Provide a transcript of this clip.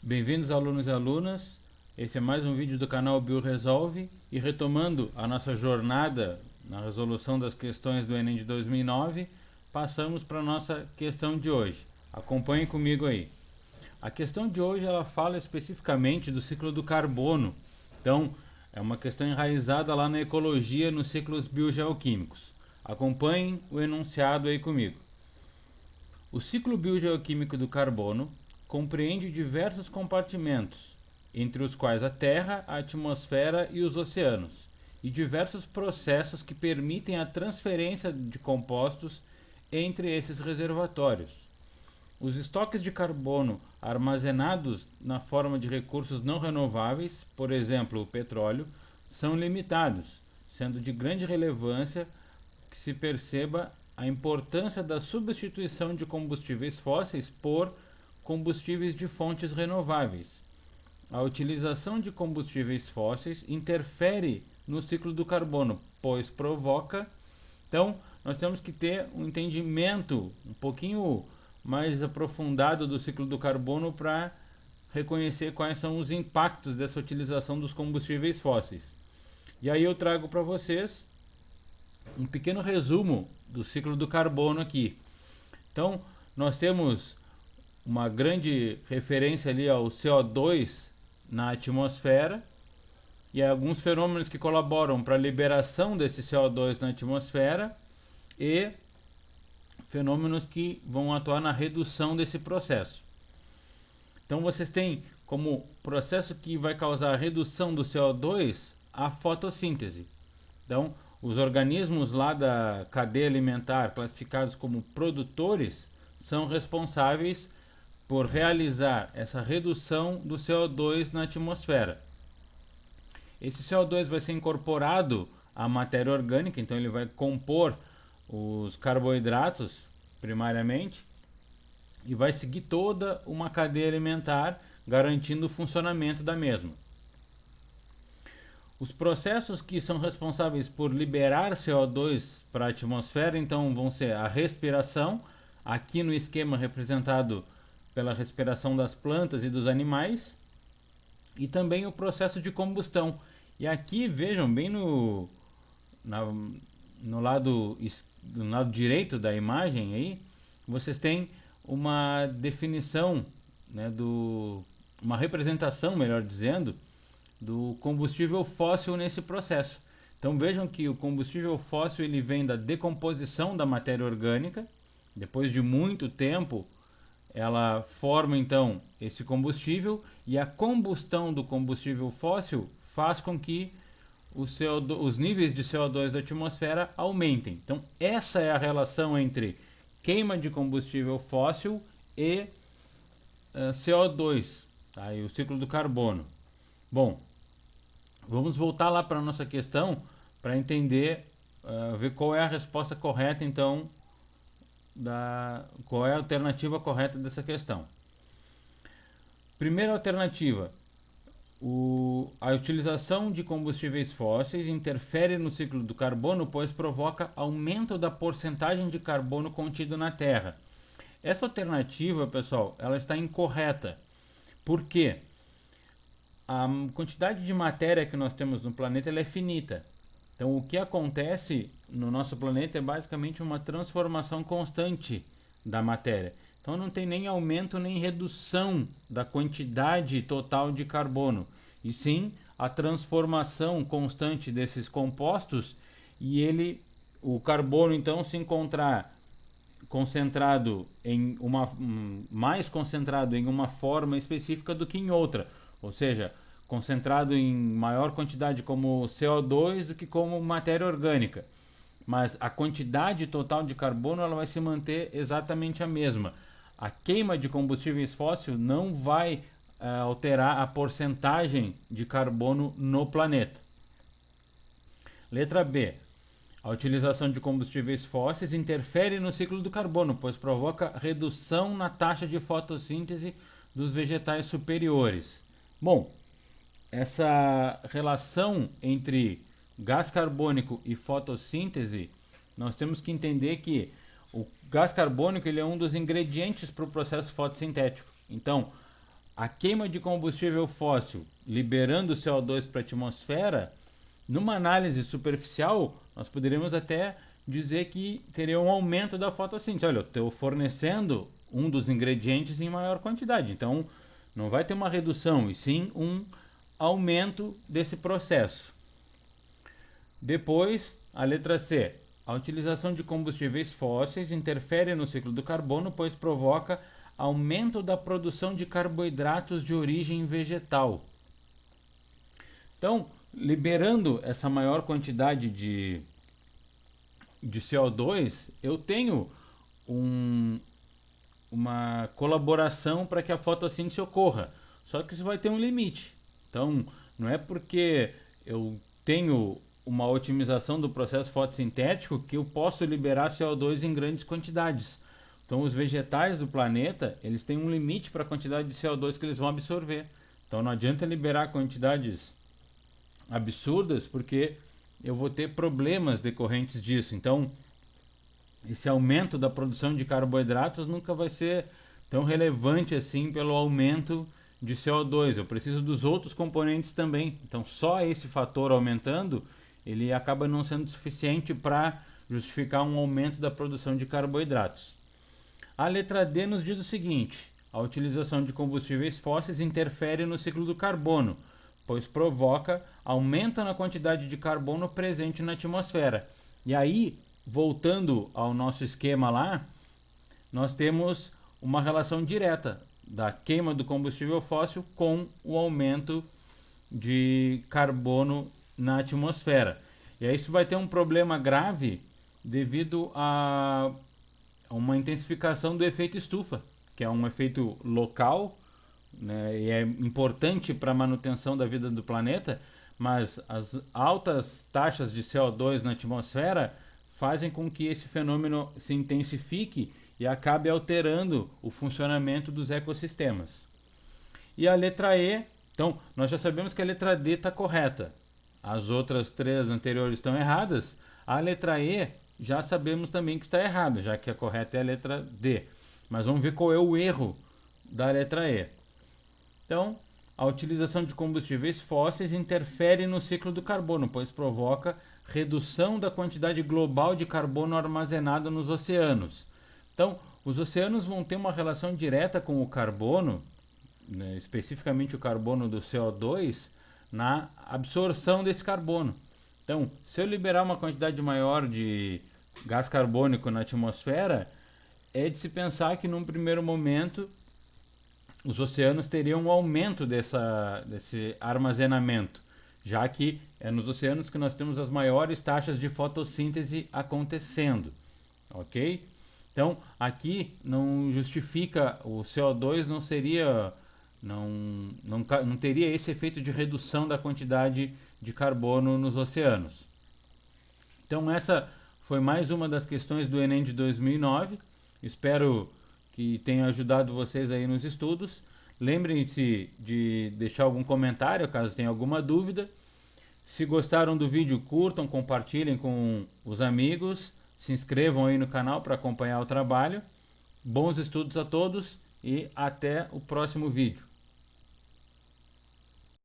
Bem-vindos, alunos e alunas. Esse é mais um vídeo do canal BioResolve e retomando a nossa jornada na resolução das questões do Enem de 2009, passamos para a nossa questão de hoje. Acompanhe comigo aí. A questão de hoje ela fala especificamente do ciclo do carbono. Então, é uma questão enraizada lá na ecologia, nos ciclos biogeoquímicos. Acompanhem o enunciado aí comigo. O ciclo biogeoquímico do carbono compreende diversos compartimentos, entre os quais a Terra, a atmosfera e os oceanos, e diversos processos que permitem a transferência de compostos entre esses reservatórios. Os estoques de carbono armazenados na forma de recursos não renováveis, por exemplo, o petróleo, são limitados, sendo de grande relevância que se perceba a importância da substituição de combustíveis fósseis por combustíveis de fontes renováveis. A utilização de combustíveis fósseis interfere no ciclo do carbono, pois provoca. Então, nós temos que ter um entendimento um pouquinho mais aprofundado do ciclo do carbono para reconhecer quais são os impactos dessa utilização dos combustíveis fósseis. E aí eu trago para vocês um pequeno resumo do ciclo do carbono aqui. Então, nós temos uma grande referência ali ao CO2 na atmosfera e alguns fenômenos que colaboram para a liberação desse CO2 na atmosfera e fenômenos que vão atuar na redução desse processo. Então vocês têm como processo que vai causar a redução do CO2 a fotossíntese. Então, os organismos lá da cadeia alimentar, classificados como produtores, são responsáveis por realizar essa redução do CO2 na atmosfera. Esse CO2 vai ser incorporado à matéria orgânica, então ele vai compor os carboidratos primariamente e vai seguir toda uma cadeia alimentar, garantindo o funcionamento da mesma. Os processos que são responsáveis por liberar CO2 para a atmosfera, então, vão ser a respiração, aqui no esquema representado pela respiração das plantas e dos animais, e também o processo de combustão. E aqui, vejam, bem no lado direito da imagem, aí, vocês têm uma definição, né, uma representação, melhor dizendo, do combustível fóssil nesse processo. Então vejam que o combustível fóssil ele vem da decomposição da matéria orgânica. Depois de muito tempo, ela forma então esse combustível, e a combustão do combustível fóssil faz com que os níveis de CO2 da atmosfera aumentem. Então essa é a relação entre queima de combustível fóssil e CO2, tá? E o ciclo do carbono. Bom, vamos voltar lá para a nossa questão para entender, ver qual é a resposta correta então, qual é a alternativa correta dessa questão. Primeira alternativa, a utilização de combustíveis fósseis interfere no ciclo do carbono, pois provoca aumento da porcentagem de carbono contido na Terra. Essa alternativa, pessoal, ela está incorreta. Por quê? A quantidade de matéria que nós temos no planeta ela é finita. Então, o que acontece no nosso planeta é basicamente uma transformação constante da matéria. Então, não tem nem aumento nem redução da quantidade total de carbono, e sim a transformação constante desses compostos, e o carbono, então, se encontrar concentrado mais concentrado em uma forma específica do que em outra. Ou seja, concentrado em maior quantidade como CO2 do que como matéria orgânica. Mas a quantidade total de carbono ela vai se manter exatamente a mesma. A queima de combustíveis fósseis não vai alterar a porcentagem de carbono no planeta. Letra B. A utilização de combustíveis fósseis interfere no ciclo do carbono, pois provoca redução na taxa de fotossíntese dos vegetais superiores. Bom, essa relação entre gás carbônico e fotossíntese, nós temos que entender que o gás carbônico ele é um dos ingredientes para o processo fotossintético. Então, a queima de combustível fóssil liberando CO2 para a atmosfera, numa análise superficial, nós poderíamos até dizer que teria um aumento da fotossíntese. Olha, eu estou fornecendo um dos ingredientes em maior quantidade, então não vai ter uma redução, e sim um aumento desse processo. Depois, a letra C. A utilização de combustíveis fósseis interfere no ciclo do carbono, pois provoca aumento da produção de carboidratos de origem vegetal. Então, liberando essa maior quantidade de CO2, eu tenho uma colaboração para que a fotossíntese ocorra. Só que isso vai ter um limite. Então, não é porque eu tenho uma otimização do processo fotossintético que eu posso liberar CO2 em grandes quantidades. Então, os vegetais do planeta, eles têm um limite para a quantidade de CO2 que eles vão absorver. Então, não adianta liberar quantidades absurdas, porque eu vou ter problemas decorrentes disso. Então, esse aumento da produção de carboidratos nunca vai ser tão relevante assim pelo aumento de CO2. Eu preciso dos outros componentes também. Então, só esse fator aumentando, ele acaba não sendo suficiente para justificar um aumento da produção de carboidratos. A letra D nos diz o seguinte: a utilização de combustíveis fósseis interfere no ciclo do carbono, pois provoca aumento na quantidade de carbono presente na atmosfera. E aí, voltando ao nosso esquema lá, nós temos uma relação direta da queima do combustível fóssil com o aumento de carbono na atmosfera. E aí isso vai ter um problema grave devido a uma intensificação do efeito estufa, que é um efeito local, né, e é importante para a manutenção da vida do planeta, mas as altas taxas de CO2 na atmosfera fazem com que esse fenômeno se intensifique e acabe alterando o funcionamento dos ecossistemas. E a letra E, então, nós já sabemos que a letra D está correta. As outras três anteriores estão erradas. A letra E, já sabemos também que está errada, já que a correta é a letra D. Mas vamos ver qual é o erro da letra E. Então, a utilização de combustíveis fósseis interfere no ciclo do carbono, pois provoca redução da quantidade global de carbono armazenado nos oceanos. Então, os oceanos vão ter uma relação direta com o carbono, né, especificamente o carbono do CO2, na absorção desse carbono. Então, se eu liberar uma quantidade maior de gás carbônico na atmosfera, é de se pensar que num primeiro momento os oceanos teriam um aumento desse armazenamento, já que é nos oceanos que nós temos as maiores taxas de fotossíntese acontecendo, ok? Então, aqui não justifica, o CO2 não seria, não teria esse efeito de redução da quantidade de carbono nos oceanos. Então, essa foi mais uma das questões do Enem de 2009. Espero que tenha ajudado vocês aí nos estudos. Lembrem-se de deixar algum comentário caso tenha alguma dúvida. Se gostaram do vídeo, curtam, compartilhem com os amigos. Se inscrevam aí no canal para acompanhar o trabalho. Bons estudos a todos e até o próximo vídeo.